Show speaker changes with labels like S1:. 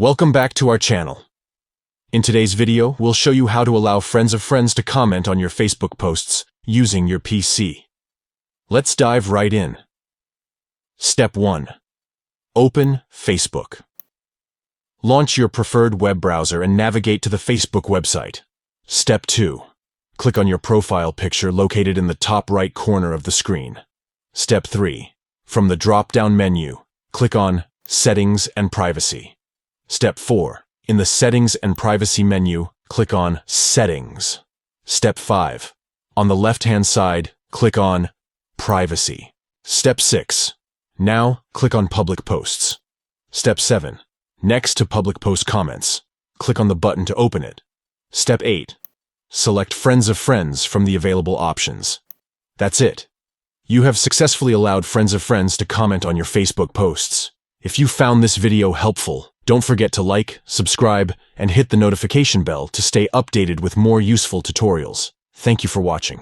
S1: Welcome back to our channel. In today's video, we'll show you how to allow friends of friends to comment on your Facebook posts using your PC. Let's dive right in. Step 1. Open Facebook. Launch your preferred web browser and navigate to the Facebook website. Step 2. Click on your profile picture located in the top right corner of the screen. Step 3. From the drop-down menu, click on Settings and Privacy. Step 4. In the Settings and Privacy menu, click on Settings. Step 5. On the left-hand side, click on Privacy. Step 6. Now, click on Public Posts. Step 7. Next to Public Post Comments, click on the button to open it. Step 8. Select Friends of Friends from the available options. That's it. You have successfully allowed friends of friends to comment on your Facebook posts. If you found this video helpful, don't forget to like, subscribe, and hit the notification bell to stay updated with more useful tutorials. Thank you for watching.